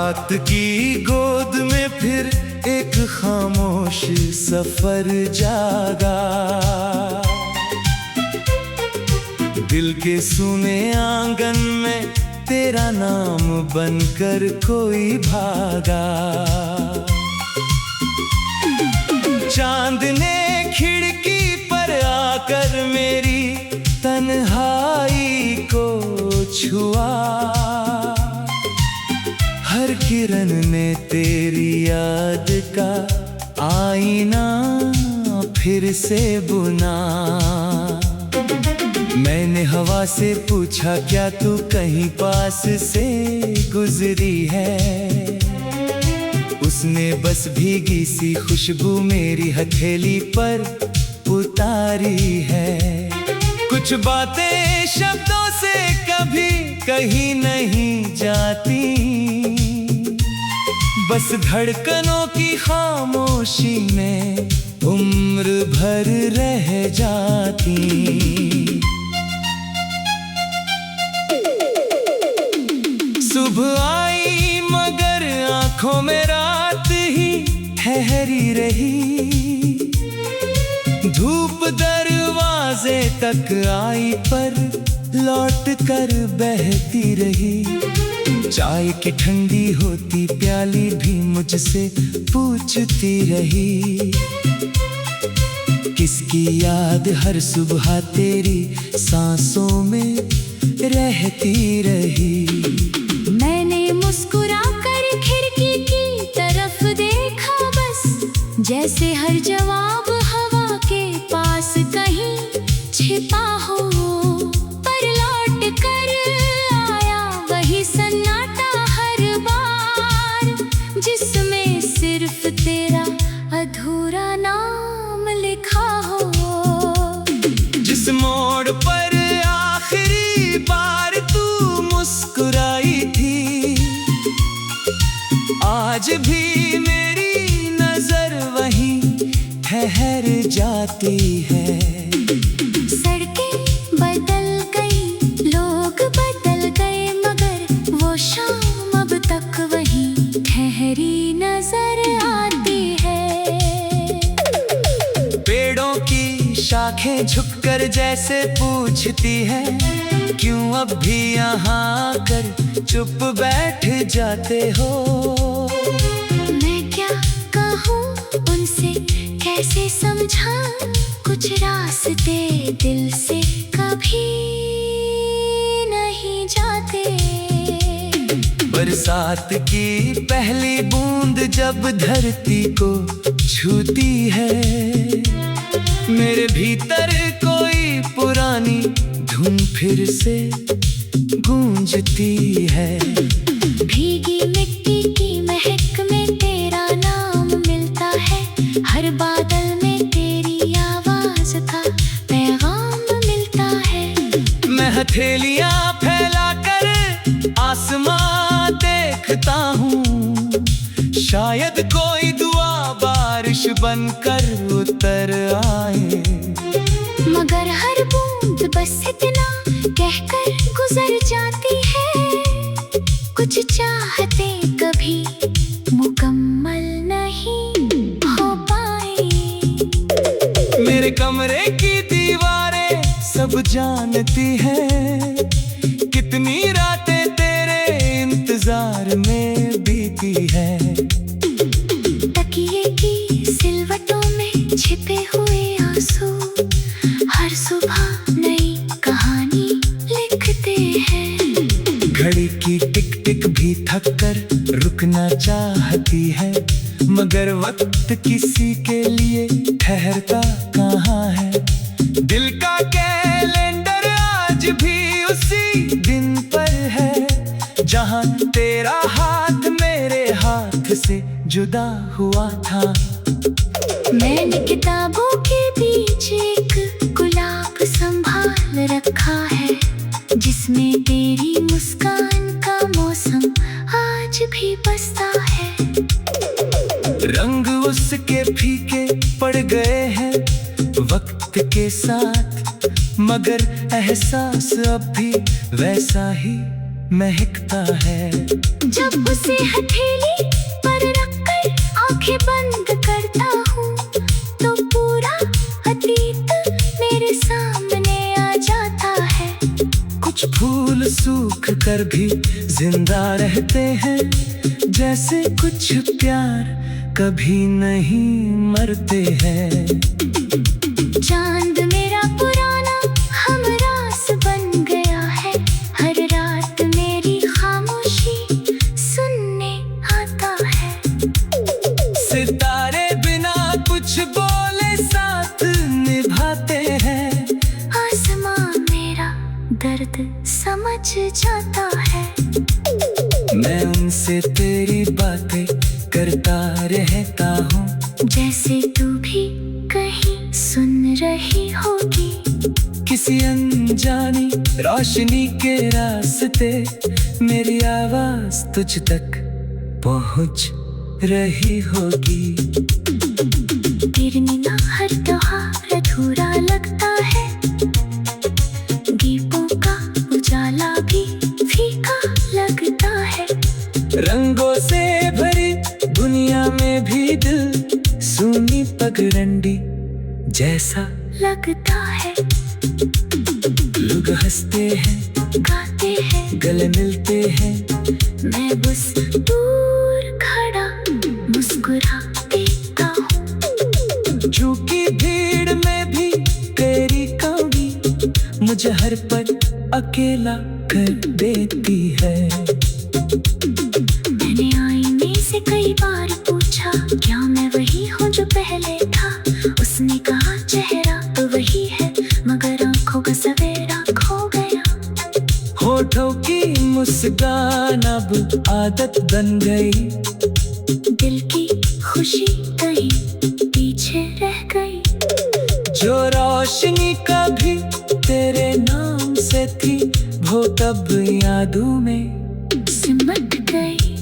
रात की गोद में फिर एक खामोश सफर जागा। दिल के सुने आंगन में तेरा नाम बनकर कोई भागा। चांद ने खिड़की पर आकर मेरी तन्हाई को छुआ। हर किरण ने तेरी याद का आईना फिर से बुना। मैंने हवा से पूछा क्या तू कहीं पास से गुजरी है। उसने बस भीगी सी खुशबू मेरी हथेली पर उतारी है। कुछ बातें शब्दों से कभी कहीं नहीं जाती, बस धड़कनों की खामोशी में उम्र भर रह जाती। सुबह आई मगर आंखों में रात ही ठहरी रही। धूप दरवाजे तक आई पर लौट कर बहती रही। चाय की ठंडी होती प्याली भी मुझसे पूछती रही। किसकी याद हर सुबह तेरी सांसों में रहती रही। मैंने मुस्कुरा कर खिड़की की तरफ देखा, बस जैसे हर जवाब हवा के पास कहीं छिपा हो। पर लौट कर आया वही सन्नाटा हर बार, जिसमें सिर्फ तेरा अधूरा नाम लिखा हो। जिस मोड़ पर आखिरी बार तू मुस्कुराई थी, आज भी मेरी नजर वहीं ठहर जाती है। सड़कें बदल गई, लोग बदल गए, मगर वो शाम अब तक वहीं ठहरी नजर आती है। पेड़ों की शाखें झुककर जैसे पूछती है, क्यों अब भी यहाँ आकर चुप बैठ जाते हो। मैं क्या कहूँ उनसे, कैसे समझाऊं, कुछ रास्ते दिल से कभी नहीं जाते। बरसात की पहली बूंद जब धरती को छूती है, मेरे भीतर कोई पुरानी धुन फिर से गूंजती है। भीगी मिट्टी की महक में तेरा नाम मिलता है, हर बादल में तेरी आवाज का पैगाम मिलता है। मैं हथेलियां फैलाकर आसमां देखता हूँ, शायद कोई दुआ बारिश बनकर उतर आए। मगर हर बूंद बस इतना कहकर गुजर जाती है, कुछ चाहते कभी मुकम्मल नहीं हो पाए। मेरे कमरे की दीवारें सब जानती हैं, कितनी रातें तेरे इंतजार में बीती है। तकिए की सिलवटों में छिपे हुए आंसू हर सुबह नई कहानी लिखते हैं। घड़ी की टिक टिक भी थक कर रुकना चाहती है, मगर वक्त किसी के लिए ठहरता कहाँ है। दिल का कैलेंडर आज भी उसी दिन पर है, जहाँ तेरा हाथ मेरे हाथ से जुदा हुआ था। मैंने किताबों के बीच एक गुलाब संभाल रखा है, जिसमें तेरी मुस्कान का मौसम आज भी बसता है। रंग उसके फीके पड़ गए हैं वक्त के साथ, मगर एहसास अब भी वैसा ही महकता है। जब उसे हथेली पर रखकर आंखें बंद करता हूँ तो पूरा अतीत मेरे सामने आ जाता है। कुछ फूल सूख कर भी जिंदा रहते हैं, जैसे कुछ प्यार कभी नहीं मरते हैं। चांद मेरा पुराना हमरास बन गया है, हर रात मेरी खामोशी सुनने आता है। सितारे बिना कुछ बोले साथ निभाते हैं। आसमां मेरा दर्द समझ जाता है। मैं उनसे तेरी बातें करता रहता हूँ, जैसे तू भी कहीं सुन रही होगी। किसी अनजानी रोशनी के रास्ते मेरी आवाज तुझ तक पहुँच रही होगी। गिरने ना हर त्योहार अधूरा लगता है, दीपों का उजाला भी फीका लगता है। रंगों से भरी दुनिया में भी दिल सूनी पगडंडी जैसा लगता है। लोग हंसते हैं, गाते हैं, गले मिलते हैं, मैं बस दूर खड़ा मुस्कुरा देता हूँ। झुकी भीड़ में भी तेरी कमी मुझे हर पल अकेला कर देती है। मैंने आईने से कई बार पूछा, क्या मैं वही हूँ जो पहले था? उसने कहा चेहरा तो वही है, मगर आंखों का सवेरा खो गया। होठों की मुस्कान अब आदत बन गई, दिल की खुशी कहीं पीछे रह गई। जो रोशनी कभी तेरे नाम से थी वो कब यादों में सिमट गई।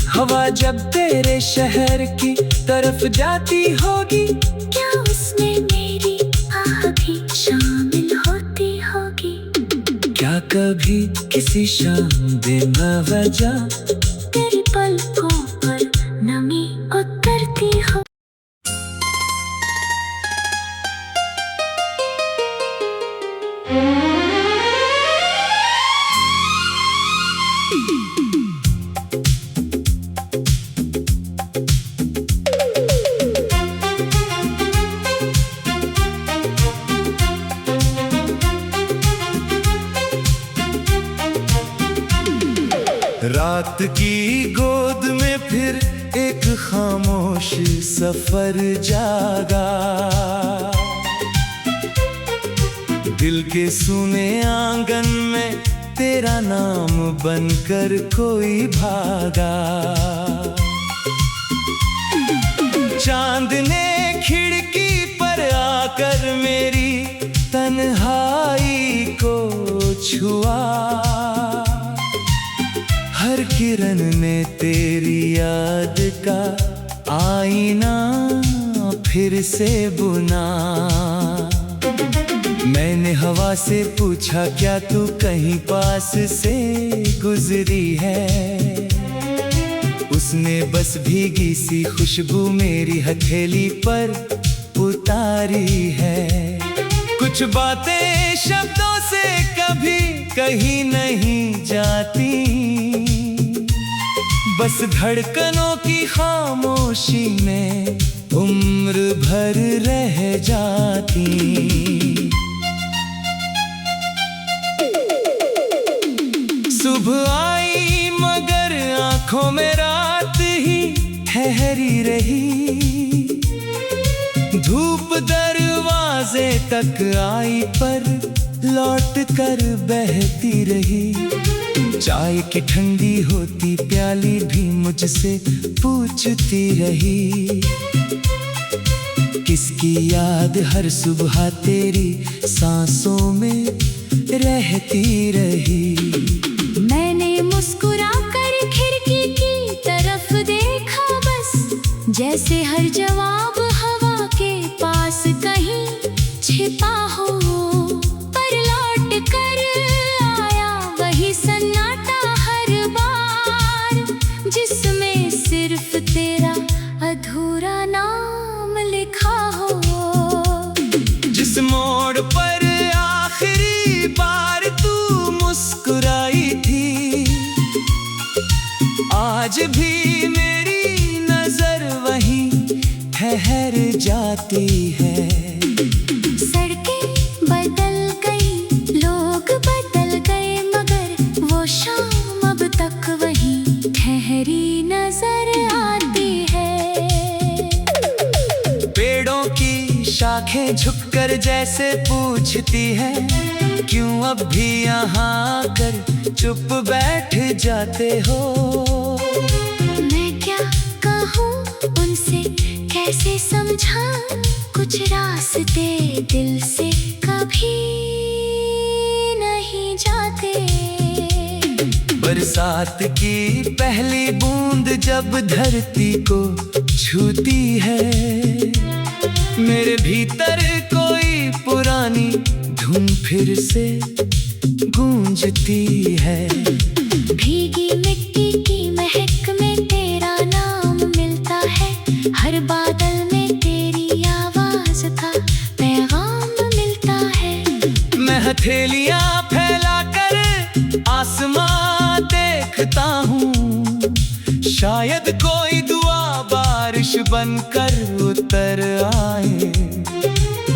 हवा जब तेरे शहर की तरफ जाती होगी, क्या उसमें मेरी आह भी शामिल होती होगी? क्या कभी किसी शाम बिना वजह तेरी पलकों पर नमी उतरती हो? रात की गोद में फिर एक खामोश सफर जागा। दिल के सुने आंगन में तेरा नाम बनकर कोई भागा। चांद ने खिड़की पर आकर मेरी तन्हाई को छुआ। हर किरण ने तेरी याद का आईना फिर से बुना। मैंने हवा से पूछा, क्या तू कहीं पास से गुजरी है? उसने बस भीगी सी खुशबू मेरी हथेली पर उतारी है। कुछ बातें शब्दों से कभी कहीं नहीं जाती, बस धड़कनों की खामोशी में उम्र भर रह जाती। सुबह आई मगर आंखों में रात ही ठहरी रही। धूप दरवाजे तक आई पर लौट कर बहती रही। चाय की ठंडी होती प्याली भी मुझसे पूछती रही। किसकी याद हर सुबह तेरी सांसों में रहती रही। मैंने मुस्कुरा कर खिड़की की तरफ देखा, बस जैसे हर जवाब हवा के पास कहीं छिपा हो। पर लौट कर आया ठहर जाती है। सड़कें बदल गई, लोग बदल गए, मगर वो शाम अब तक वहीं ठहरी नजर आती है। पेड़ों की शाखें झुककर जैसे पूछती है, क्यों अब भी यहाँ आकर चुप बैठ जाते हो। मैं क्या कहूँ उनसे, कैसे समझाऊं, कुछ रास्ते दिल से कभी नहीं जाते। बरसात की पहली बूंद जब धरती को छूती है, मेरे भीतर कोई पुरानी धुन फिर से गूंजती है। भीगी मिट्टी की महक में तेरा नाम मिलता है, हर बादल में तेरी आवाज का पैगाम मिलता है। मैं हथेलियां फैलाकर आसमां देखता हूँ, शायद कोई दुआ बारिश बनकर उतर आए।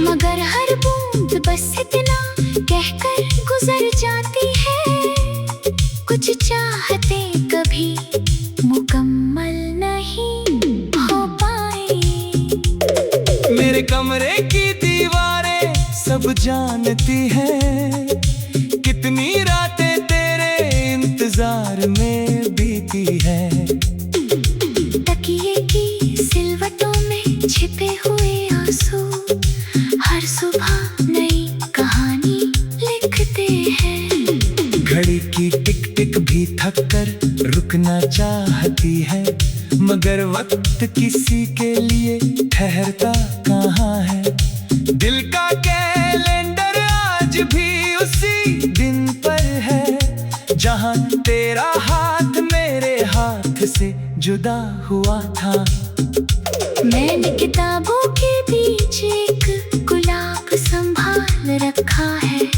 मगर हर बूंद बस इतना कहकर गुजर जाती है, कुछ चाहते कभी मुकम्मल नहीं हो पाए। मेरे कमरे की दीवारें सब जानती हैं, कितनी रातें तेरे इंतजार में बीती है। तकिए की सिलवटों में छिपे हुए आंसू हर सुबह नई कहानी लिखते हैं। घड़ी की टिक टिक भी थक कर रुकना चाहती है, मगर वक्त किसी के लिए ठहरता कहाँ है। दिल का कैलेंडर आज भी उसी दिन पर है, जहाँ तेरा हाथ मेरे हाथ से जुदा हुआ था। मैंने किताबों के बीच एक गुलाब संभाल रखा है,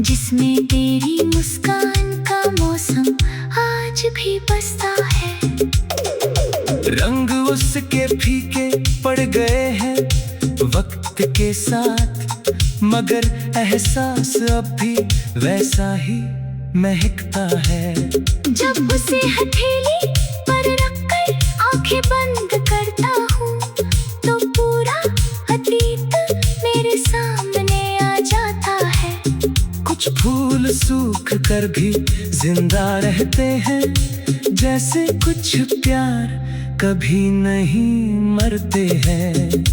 जिसमें तेरी मुस्कान का मौसम आज भी बसता है। रंग उसके फीके पड़ गए हैं वक्त के साथ, मगर एहसास अब भी वैसा ही महकता है। जब उसे हथेली पर रखकर आंखें बंद करता हूँ, तो पूरा अतीत मेरे सामने आ जाता है। कुछ फूल सूख कर भी जिंदा रहते हैं, जैसे कुछ प्यार कभी नहीं मरते हैं।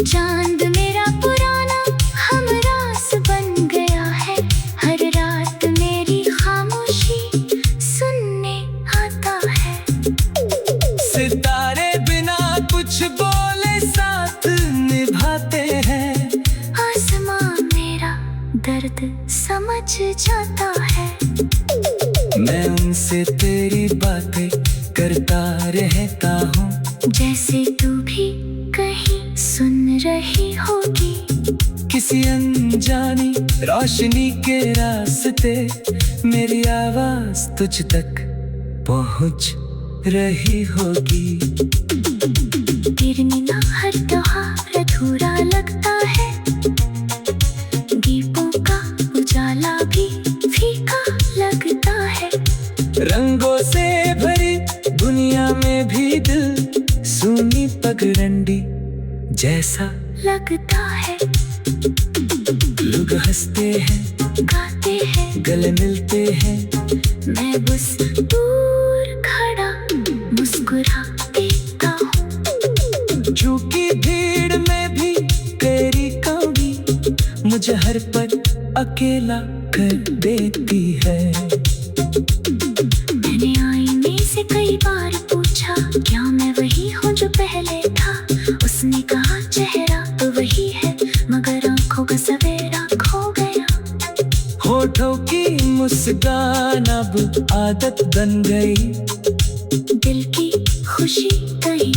चांद मेरा पुराना हमरास बन गया है, हर रात मेरी खामोशी सुनने आता है। सितारे बिना कुछ बोले साथ निभाते हैं, आसमां मेरा दर्द समझ जाता है। मैं उनसे तेरी बातें करता रहता हूँ, जैसे तू भी कहीं सुन रही होगी। किसी अनजानी रोशनी के रास्ते मेरी आवाज तुझ तक पहुँच रही होगी। गिरने ना हर त्योहार अधूरा लगता है, दीपों का उजाला भी फीका लगता है। रंगों से भरी दुनिया में भी दिल सूनी पगडंडी जैसा लगता है। लोग हंसते हैं, गाते हैं, गले मिलते हैं, मैं बस दूर खड़ा मुस्कुरा देता हूँ। झुकी भीड़ में भी तेरी कमी मुझे हर पल अकेला कर देती है। मैंने आईने से कई बार पूछा, क्या मैं वही हूँ जो पहले था? उसने कहा चेहरा तो वही है, मगर आंखों का सवेरा खो गया। होठों की मुस्कान अब आदत बन गई, दिल की खुशी कहीं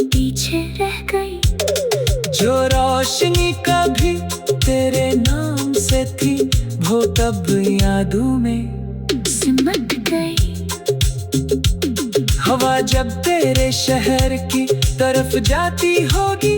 पीछे रह गई। जो रोशनी कभी तेरे नाम से थी वो कब यादों में सिमट गई। हवा जब तेरे शहर की तरफ जाती होगी,